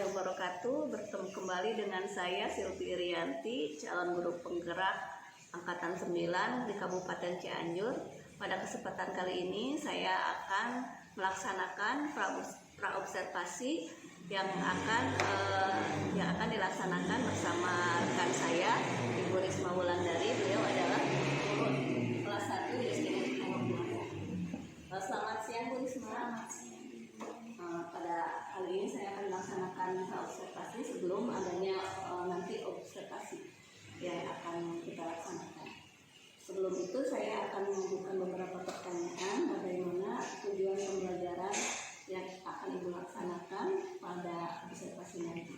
warahmatullahi wabarakatuh. Bertemu kembali dengan saya Silvi Irianti, calon guru penggerak Angkatan 9 di Kabupaten Cianjur. Pada kesempatan kali ini saya akan melaksanakan praobservasi yang akan dilaksanakan bersama rekan saya, Ibu Risma Wulandari. Beliau adalah guru kelas 1 di SDN Kabupaten. Selamat siang Bu Risma. Pada kali ini saya akan melaksanakan observasi sebelum adanya nanti observasi yang akan kita laksanakan. Sebelum itu saya akan mengajukan beberapa pertanyaan bagaimana tujuan pembelajaran yang akan Ibu laksanakan pada observasi nanti.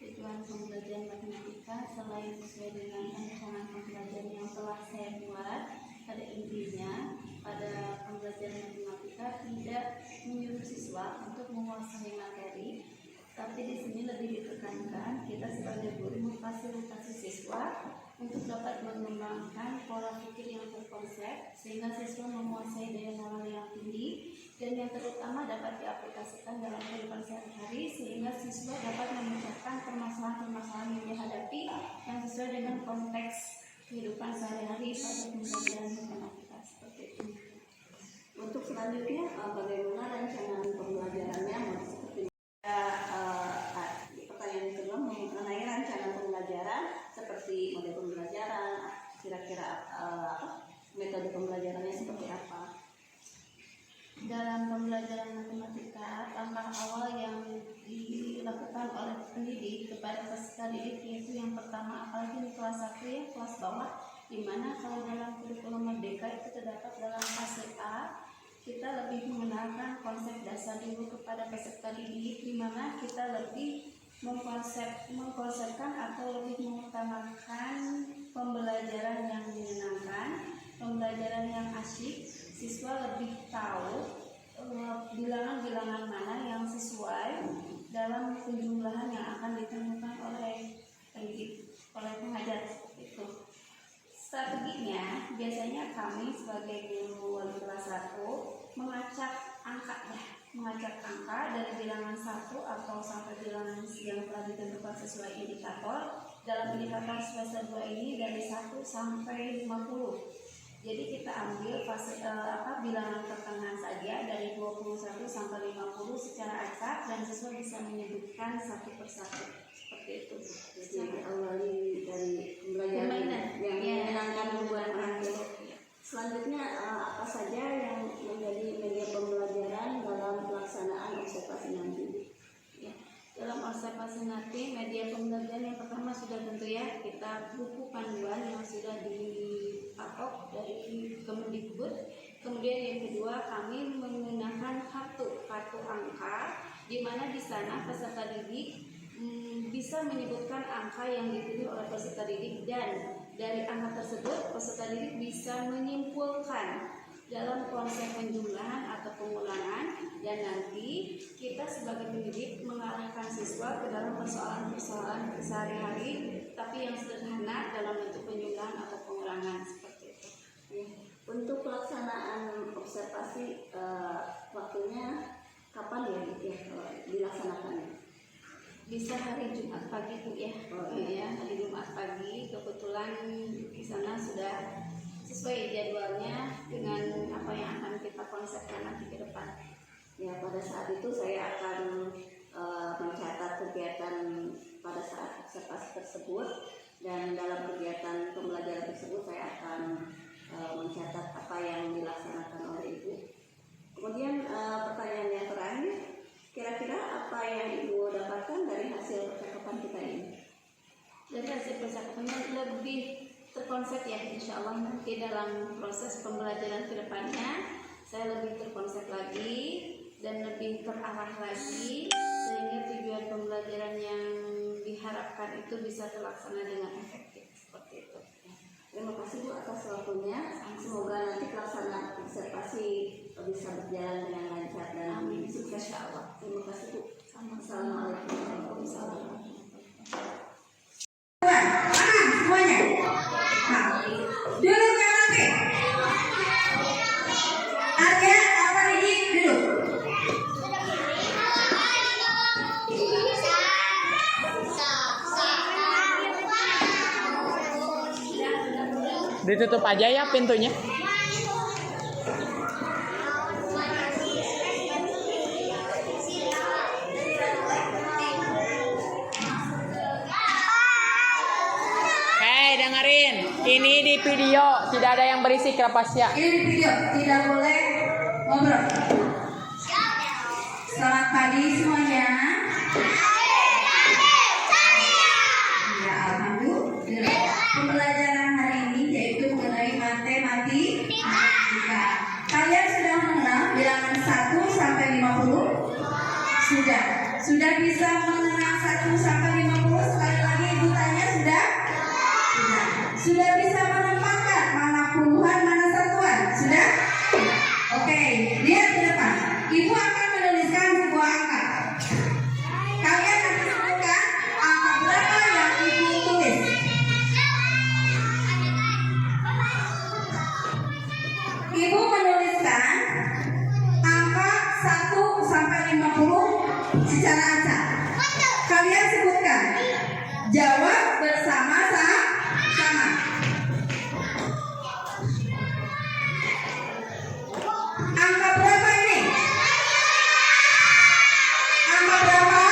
Tujuan pembelajaran matematika selain sesuai dengan rancangan pembelajaran yang telah saya buat, pada intinya pada pembelajaran matematika tidak menyuruh siswa untuk menguasai materi, tapi di sini lebih ditekankan kita sebagai guru memfasilitasi siswa untuk dapat mengembangkan pola pikir yang terkonsep sehingga siswa menguasai daya nalar yang tinggi dan yang terutama dapat diaplikasikan dalam kehidupan sehari-hari sehingga siswa dapat memecahkan permasalahan-permasalahan yang dihadapi yang sesuai dengan konteks kehidupan sehari-hari pada pembelajaran matematika seperti itu. Untuk selanjutnya bagaimana rancangan pembelajarannya seperti pertanyaan kedua mengenai rancangan pembelajaran seperti model pembelajaran, kira-kira metode pembelajarannya seperti apa? Dalam pembelajaran matematika, langkah awal yang dilakukan oleh pendidik kepada peserta didik yaitu yang pertama, apalagi di kelas 1 ya, kelas bawah, dimana kalau dalam kurikulum Merdeka itu terdapat dalam fase A, kita lebih mengenalkan konsep dasar dulu kepada peserta didik, dimana kita lebih mengkonsepkan atau lebih mengutamakan pembelajaran yang menyenangkan, pembelajaran yang asyik. Siswa lebih tahu bilangan-bilangan mana yang sesuai dalam penjumlahan yang akan ditemukan oleh pendidik, oleh pengajar seperti itu. Strateginya biasanya kami sebagai guru wali kelas 1 mengacak angka dari bilangan 1 atau sampai bilangan yang telah ditentukan sesuai indikator. Dalam indikator semester 2 ini dari 1 sampai 50. Jadi kita ambil bilangan pertengahan saja dari 21 sampai 50 secara acak dan siswa bisa menyebutkan satu persatu seperti itu. Jadi awali dari pembelajaran yang menyenangkan membuat anak. Selanjutnya apa saja yang menjadi media pembelajaran dalam pelaksanaan observasi nanti? Ya, dalam observasi nanti media pembelajaran yang pertama sudah tentu ya kita buku panduan yang sudah dipatok dari Kemendikbud. Kemudian yang kedua kami menggunakan kartu angka, di mana di sana peserta didik bisa menyebutkan angka yang dipilih oleh peserta didik dan dari angka tersebut peserta didik bisa menyimpulkan dalam konsep penjumlahan atau pengulangan dan nanti kita sebagai pendidik mengarahkan siswa ke dalam persoalan-persoalan sehari-hari tapi yang sederhana dalam bentuk penjumlahan atau pengulangan seperti itu. Untuk pelaksanaan observasi waktunya kapan ya dilaksanakannya? Bisa hari Jumat pagi Bu ya. Hari Jumat pagi kebetulan di sana sudah sesuai jadwalnya dengan apa yang akan kita konsepkan nanti ke depan. Ya, pada saat itu saya akan mencatat kegiatan pada saat observasi tersebut dan dalam kegiatan pembelajaran tersebut saya akan mencatat apa yang dilaksanakan oleh Ibu. Kemudian pertanyaan yang terakhir, kira-kira apa yang Ibu dapatkan dari hasil percakapan kita ini? Dari hasil percakapannya lebih terkonsep ya, insya Allah nanti dalam proses pembelajaran ke depannya saya lebih terkonsep lagi dan lebih terarah lagi sehingga tujuan pembelajaran yang diharapkan itu bisa terlaksana dengan efektif seperti itu. Terima kasih Bu atas waktunya. Semoga nanti pelaksanaan observasi bisa berjalan dengan lancar dan sukses insyaallah. Terima kasih Bu. Assalamualaikum warahmatullahi wabarakatuh. Semuanya. Duduk yang rapi. Arya apa ini duduk. Ditutup aja ya pintunya. Hei, dengerin. Ini di video, tidak ada yang berisik rapasnya. Ini di video, tidak boleh ngobrol. Selamat pagi semuanya. Ya, alhamdulillah. Pembelajaran hari ini yaitu mengenai matematika. Kalian sudah mengenal bilangan 1 sampai 50? Sudah. Sudah bisa mengenal 1 sampai 50? Sekali lagi ibu tanya, sudah? Sudah. Sudah bisa menempatkan mana puluhan, mana satuan? Sudah? Oke, lihat ke depan. Ibu akan menuliskan sebuah angka. Kalian akan sebutkan angka berapa yang ibu tulis. Ibu menuliskan angka 1 sampai 50 secara acak. Kalian sebutkan. Jawab bersama-sama. Angka berapa ini? Angka berapa?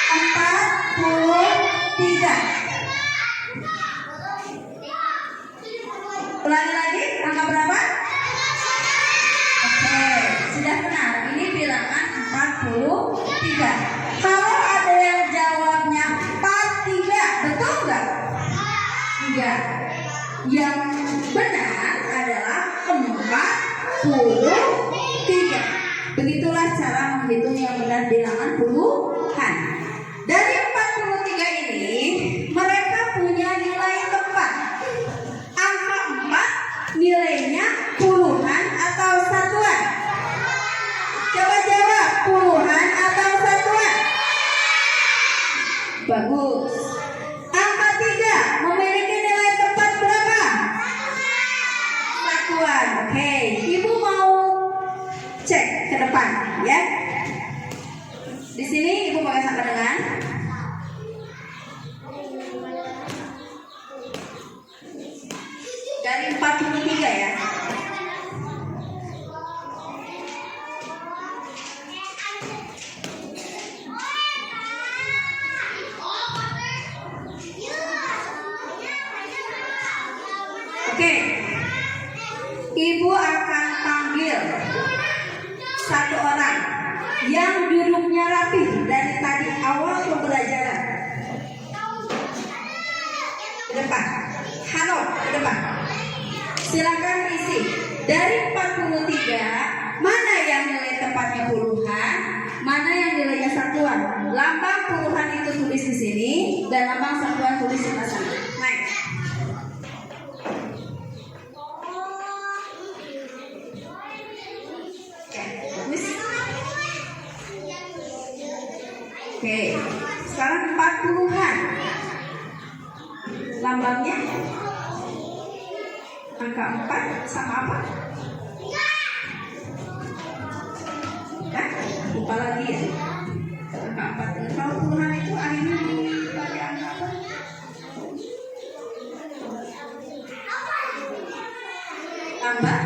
43. Ulangi lagi, angka berapa? Oke, sudah benar. Ini bilangan 43. Kalau ada yang jawabnya 43, betul nggak? Enggak. Yang benar adalah 43. Begitulah cara menghitung yang benar bilangan puluhan. Dari 43 ini, mereka punya nilai tepat. Angka 4 nilainya puluhan atau satuan? Coba jawab, puluhan atau satuan? Bagus. Angka 3 memiliki nilai tepat berapa? Satuan. Oke, ibu mau cek ke depan ya. Di sini ibu pakai sama dengan dari 43 ya. Oke, ibu akan panggil satu orang yang duduknya rapi dari tadi awal pembelajaran. Ke depan, Hano, ke depan. Silakan isi. Dari 43, mana yang nilai tepatnya puluhan, mana yang nilainya satuan. Lambang puluhan itu tulis di sini dan lambang satuan tulis di sana. Naik. Oke, sekarang 40-an. Lambangnya angka 4 sama apa? Hah? Lupa lagi ya. Angka 4. Kalau puluhan itu akhirnya dipakai angka apa? Tambah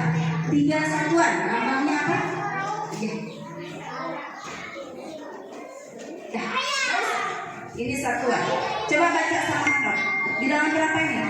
3 satuan. Lambangnya apa? Ya. Ini satuan. Coba baca sama Hano. Bilangan berapa ini?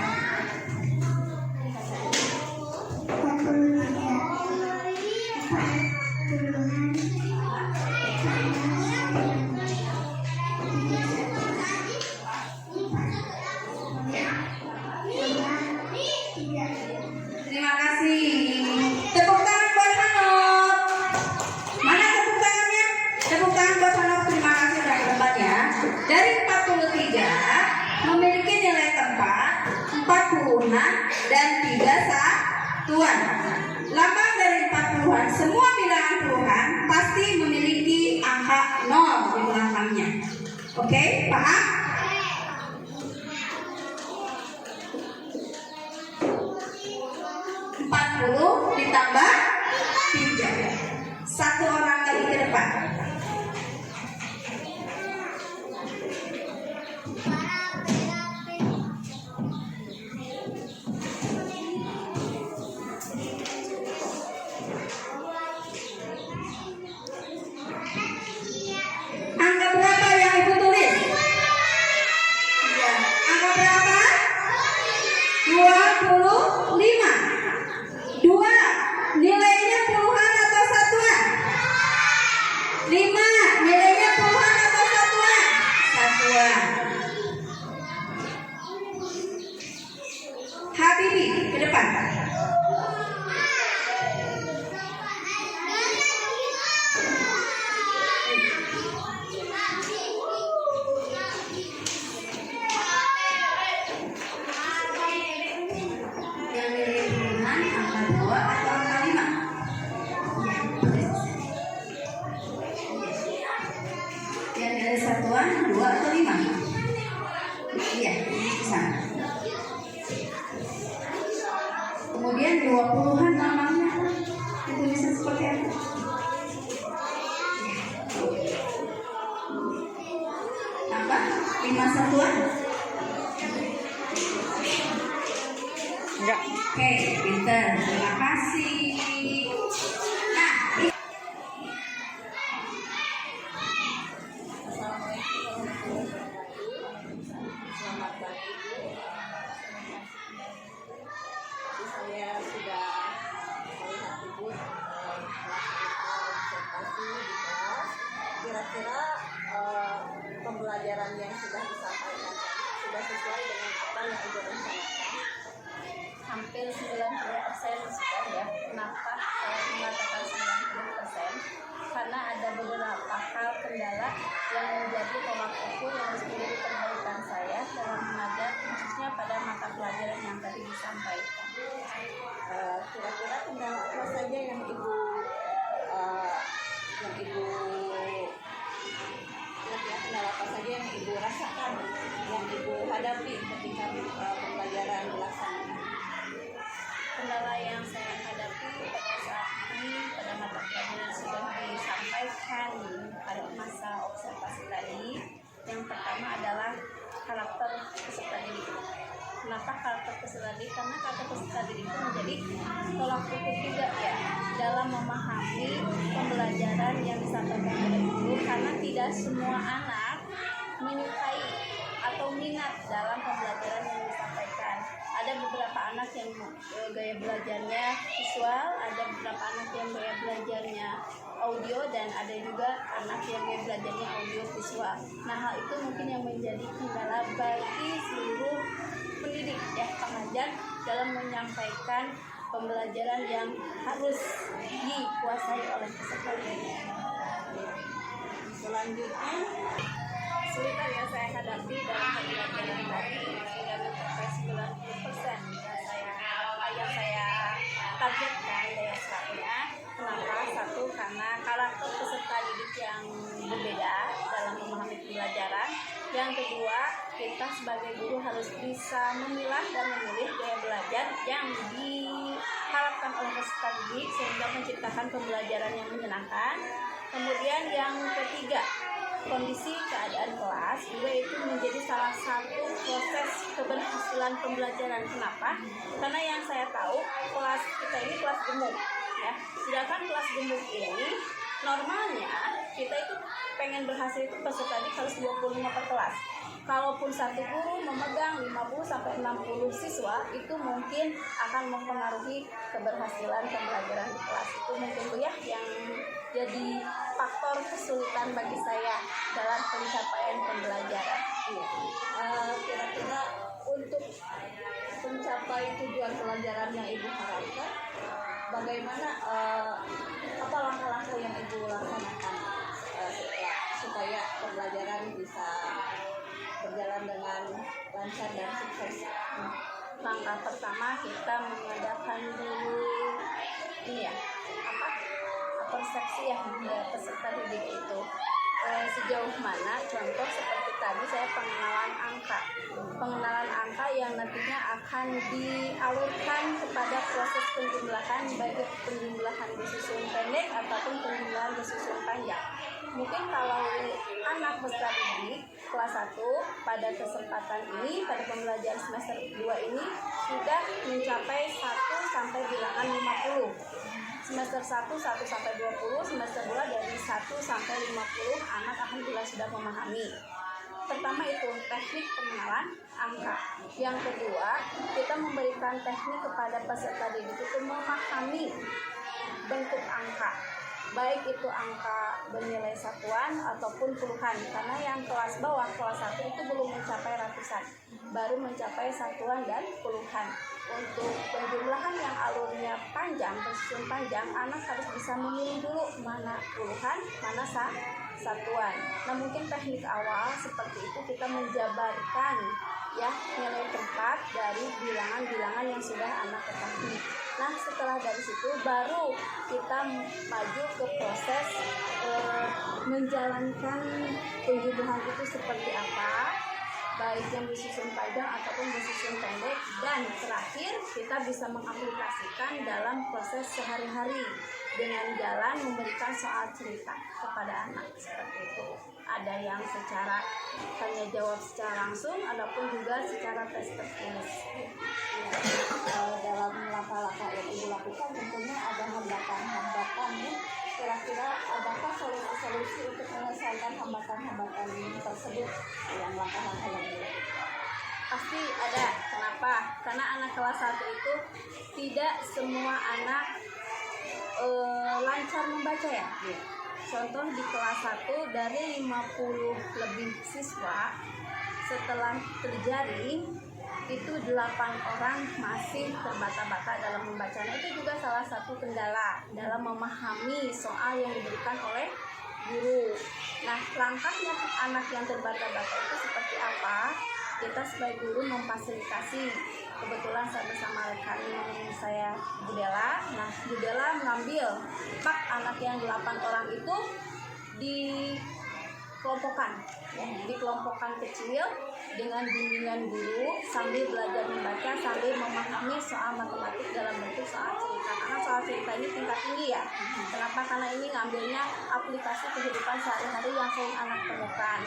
40-an dan 3 satuan. Lambang dari 40-an, semua bilangan puluhan pasti memiliki angka 0 di belakangnya. Oke, paham? Ditambah 3. Satu orang lagi ke depan. Nilai satuan 2 atau 5? Iya, bisa. Kemudian 20-an namanya itu bisa seperti apa? Apa? 5 satuan? Enggak. Oke, pinter. Terima kasih. Nah, Assalamualaikum warahmatullahi wabarakatuh. Selamat pagi Bu. Jadi saya sudah melihat Ibu melaksanakan observasi di kelas. Kira-kira pembelajaran yang sudah disampaikan sudah sesuai dengan apa yang Ibu rencanakan? Hampir 90% sudah ya. Kenapa saya mengatakan 90%? Karena ada beberapa hal kendala yang menjadi tolak ukur yang harus menjadi perbaikan saya dalam mengajar, khususnya pada mata pelajaran yang tadi disampaikan. Kira-kira kendala apa saja yang Ibu kendala apa saja yang Ibu rasakan, yang Ibu hadapi ketika pembelajaran dilaksanakan? Kendala yang saya hadapi pada saat ini pada mata pelajaran yang sudah disampaikan pada masa observasi tadi, yang pertama adalah karakter peserta didik. Kenapa karakter peserta didik? Karena karakter peserta didik itu menjadi tolak ukur juga ya dalam memahami pembelajaran yang disampaikan oleh guru, karena tidak semua anak menyukai atau minat dalam pembelajaran yang disampaikan. Ada beberapa anak yang gaya belajarnya visual, ada beberapa anak yang gaya belajarnya audio, dan ada juga anak yang gaya belajarnya audio visual. Nah, hal itu mungkin yang menjadi kendala bagi seluruh pendidik ya, pengajar dalam menyampaikan pembelajaran yang harus dikuasai oleh peserta didik. Selanjutnya, Kesulitan yang saya hadapi dalam pembelajaran tadi sudah mencapai 90% yang saya targetkan daya serapnya. Kenapa? Satu, karena karakter peserta didik yang berbeda dalam memahami pembelajaran. Yang kedua, kita sebagai guru harus bisa memilah dan memilih gaya belajar yang diharapkan oleh peserta didik sehingga menciptakan pembelajaran yang menyenangkan. Kemudian yang ketiga, kondisi keadaan kelas juga itu menjadi salah satu proses keberhasilan pembelajaran. Kenapa? Karena yang saya tahu kelas kita ini kelas gemuk ya. Sedangkan kelas gemuk ini normalnya kita itu pengen berhasil itu peserta didik harus 25 per kelas. Kalaupun satu guru memegang 50-60 siswa, itu mungkin akan mempengaruhi keberhasilan pembelajaran di kelas. Itu mungkin Bu ya yang jadi faktor kesulitan bagi saya dalam pencapaian pembelajaran. kira-kira untuk mencapai tujuan pelajaran yang Ibu harapkan, bagaimana apa langkah-langkah yang Ibu laksanakan supaya pembelajaran bisa berjalan dengan lancar dan sukses? Langkah pertama kita mengadakan dulu ini ya, persepsi ya peserta didik itu sejauh mana. Contoh seperti tadi saya pengenalan angka yang nantinya akan dialurkan kepada proses penjumlahan, baik penjumlahan disusun pendek ataupun penjumlahan disusun panjang. Mungkin kalau anak peserta didik kelas 1 pada kesempatan ini, pada pembelajaran semester 2 ini sudah mencapai 1 sampai bilangan 50. Semester 1 sampai 20, semester 2 dari 1 sampai 50 anak alhamdulillah sudah memahami. Pertama itu teknik pengenalan angka. Yang kedua, kita memberikan teknik kepada peserta didik itu memahami bentuk angka, baik itu angka bernilai satuan ataupun puluhan. Karena yang kelas bawah, kelas 1 itu belum mencapai ratusan, baru mencapai satuan dan puluhan. Untuk penjumlahan yang alurnya panjang, tersusun panjang, anak harus bisa memilih dulu mana puluhan, mana satuan. Nah, mungkin teknik awal seperti itu kita menjabarkan ya nilai tempat dari bilangan-bilangan yang sudah anak ketahui. Nah, setelah dari situ baru kita maju ke proses menjalankan penjuduhan itu seperti apa, baik yang disusun panjang ataupun disusun pendek, dan terakhir kita bisa mengaplikasikan dalam proses sehari-hari dengan jalan memberikan soal cerita kepada anak seperti itu. Ada yang secara tanya jawab secara langsung, ataupun juga secara tes tertulis. Dalam langkah-langkah yang Ibu lakukan tentunya ada hambatan-hambatan ya. Kira-kira adakah solusi-solusi untuk menyelesaikan hambatan-hambatan tersebut yang langkah-langkah yang dilakukan? Pasti ada. Kenapa? Karena anak kelas 1 itu tidak semua anak lancar membaca ya. Contoh di kelas 1 dari 50 lebih siswa, setelah terjaring itu 8 orang masih terbata-bata dalam membacanya. Itu juga salah satu kendala dalam memahami soal yang diberikan oleh guru. Nah, langkahnya anak yang terbata-bata itu seperti apa? Kita sebagai guru memfasilitasi. Kebetulan saya bersama rekan saya Budela. Nah, Budela mengambil anak yang 8 orang itu dikelompokkan, ya, dikelompokkan kecil dengan bimbingan guru sambil belajar membaca, sambil memahami soal matematik dalam bentuk soal cerita. Karena soal cerita ini tingkat tinggi ya. Kenapa? Karena ini ngambilnya aplikasi kehidupan sehari-hari yang sering anak temukan.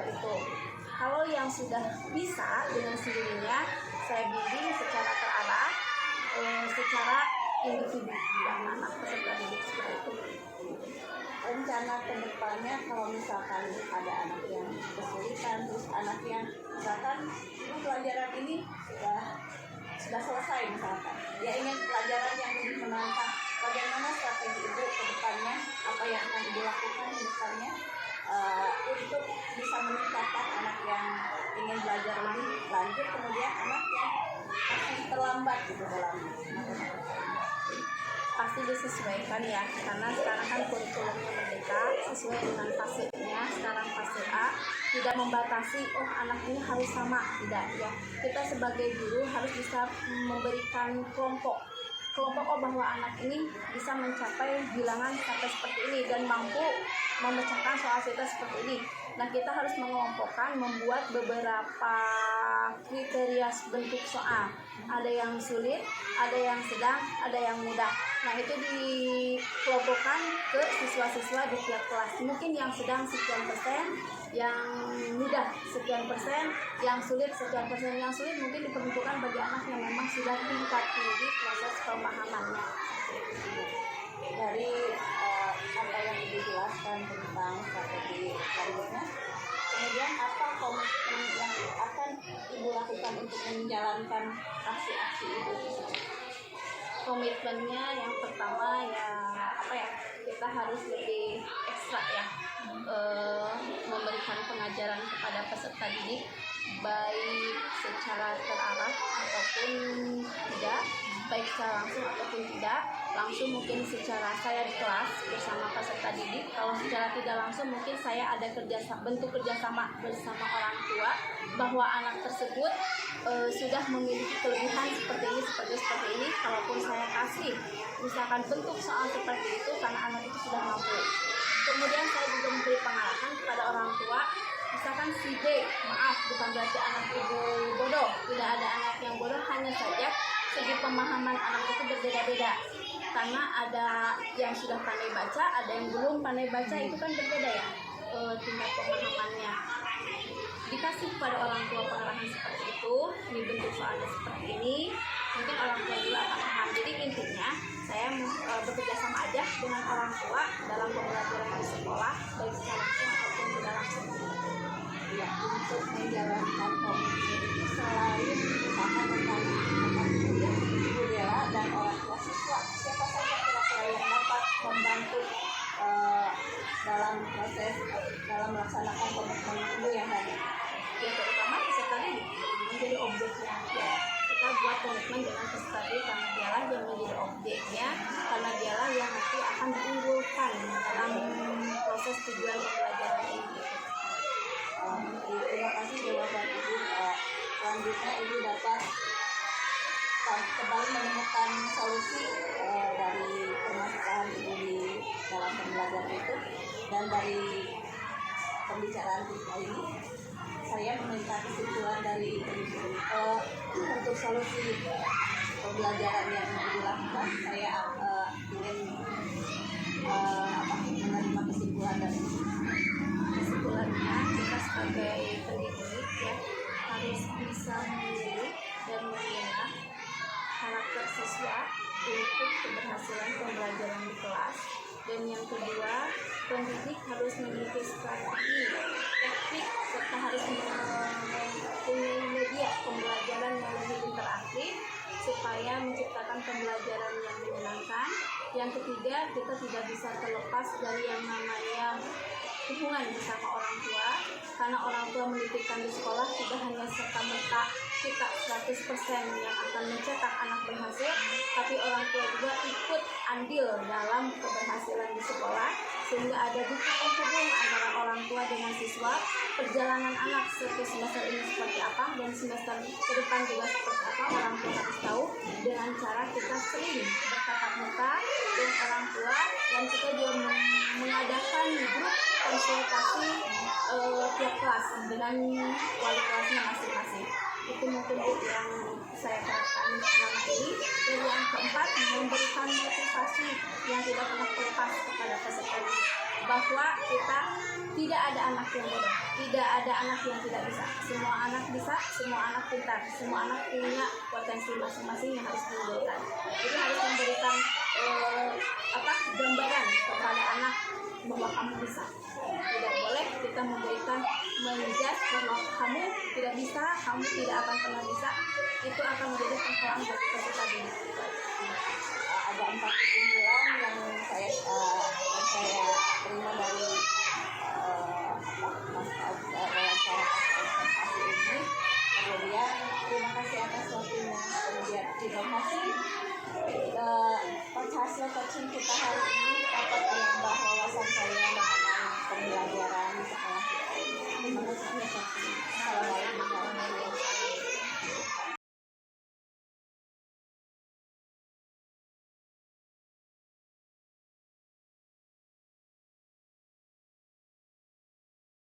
Itu. Kalau yang sudah bisa dengan sendirinya, saya bimbing secara terarah, secara individu anak peserta didik seperti itu. Rencana kedepannya kalau misalkan ada anak yang kesulitan, terus anak yang misalkan pelajaran ini sudah selesai misalkan, dia ingin pelajaran yang lebih menantang, bagaimana strategi Ibu ke depannya, apa yang akan Ibu lakukan ke depannya untuk bisa meningkatkan anak yang ingin belajar lebih lanjut, kemudian anak yang masih terlambat gitu dalam matematika. Pasti disesuaikan ya, karena sekarang kan kurikulumnya merdeka sesuai dengan fasenya. Sekarang fase A tidak membatasi anak ini harus sama, tidak ya. Kita sebagai guru harus bisa memberikan kelompok bahwa anak ini bisa mencapai bilangan sampai seperti ini dan mampu memecahkan soal cerita seperti ini. Nah, kita harus mengelompokkan, membuat beberapa kriteria bentuk soal. Ada yang sulit, ada yang sedang, ada yang mudah. Nah, itu dikelompokkan ke siswa-siswa di tiap kelas. Mungkin yang sedang sekian persen, yang mudah sekian persen, yang sulit sekian persen. Yang sulit mungkin diperuntukkan bagi anak yang memang sudah tingkat tinggi proses pemahamannya. Dari apa yang Ibu jelaskan tentang strategi selanjutnya, kemudian apa komitmen yang akan Ibu lakukan untuk menjalankan aksi-aksi Ibu? Komitmennya yang pertama ya kita harus lebih ekstra ya, memberikan pengajaran kepada peserta didik baik secara terarah ataupun tidak, baik secara langsung ataupun tidak langsung. Mungkin secara saya di kelas bersama peserta didik, kalau secara tidak langsung mungkin saya ada bentuk kerjasama bersama orang tua bahwa anak tersebut sudah memiliki kelebihan seperti ini. Kalaupun saya kasih misalkan bentuk soal seperti itu, karena anak itu sudah mampu. Kemudian saya juga memberi pengarahan kepada orang tua, misalkan si B, maaf bukan berarti anak ibu bodoh, tidak ada anak yang bodoh, hanya saja segi pemahaman anak itu berbeda-beda. Karena ada yang sudah pandai baca, ada yang belum pandai baca, itu kan berbeda ya tingkat pemahamannya. Dikasih kepada orang tua pengarahan seperti itu, ini bentuk soalnya seperti ini, mungkin orang tua juga akan paham. Jadi intinya saya bekerja sama aja dengan orang tua dalam pembelajaran di sekolah, baik secara langsung ataupun tidak langsung. Ya, untuk menjalankan komitmen itu selain misalkan tentang kuliah, Budela dan orang tua siswa, siapa saja kira-kira yang dapat membantu dalam melaksanakan komitmen Ibu yang tadi? Yang terutama peserta didik menjadi objeknya ya. Kita buat komitmen dengan peserta didik karena dialah yang menjadi objeknya, karena dialah yang nanti akan diunggulkan dalam proses tujuan pembelajaran ini. Terima kasih jawaban Ibu. Selanjutnya Ibu dapat kembali menemukan solusi dari permasalahan ibu di dalam pembelajaran itu, dan dari pembicaraan kita ini saya meminta kesimpulan dari untuk solusi pembelajaran yang dilakukan. Saya ingin menerima kesimpulan dari Kesimpulannya, kita sebagai pendidik ya harus bisa memilih dan memilah karakter siswa untuk keberhasilan pembelajaran di kelas. Dan yang kedua, pendidik harus memiliki strategi, teknik, serta harus mempunyai media pembelajaran yang lebih interaktif supaya menciptakan pembelajaran yang menyenangkan. Yang ketiga, kita tidak bisa terlepas dari yang namanya hubungan bersama orang tua, karena orang tua menitipkan di sekolah tidak hanya serta-merta kita 100% yang akan mencetak anak berhasil, tapi orang tua juga ikut andil dalam keberhasilan di sekolah, sehingga ada bukti penghubung antara orang tua dengan siswa, perjalanan anak semester ini seperti apa, dan semester ke depan juga seperti apa. Orang tua harus tahu dengan cara kita sering bertatap muka dengan orang tua, dan kita juga mengadakan grup konsultasi tiap kelas dengan wali kelasnya masing-masing. Itu mungkin yang saya katakan selama ini. Dan yang keempat, memberikan motivasi yang tidak pernah terlepas kepada peserta didik, bahwa kita tidak ada anak yang bodoh, tidak ada anak yang tidak bisa. Semua anak bisa, semua anak pintar, semua anak punya potensi masing-masing yang harus diunggulkan. Jadi harus memberikan gambaran kepada anak bahwa kamu bisa. Tidak boleh kita memberikan menjudge bahwa kamu tidak bisa, kamu tidak akan pernah bisa. Itu akan menjadi penghalang bagi peserta didik. Ada 4 kesimpulan yang saya terima dari wawancara investasi ini. Kemudian terima kasih atas waktunya. Kemudian terima kasih hasil coaching kita hari ini dapat menambah wawasan saya mengenai pembelajaran di sekolah kita. Terima kasih. Assalamualaikum.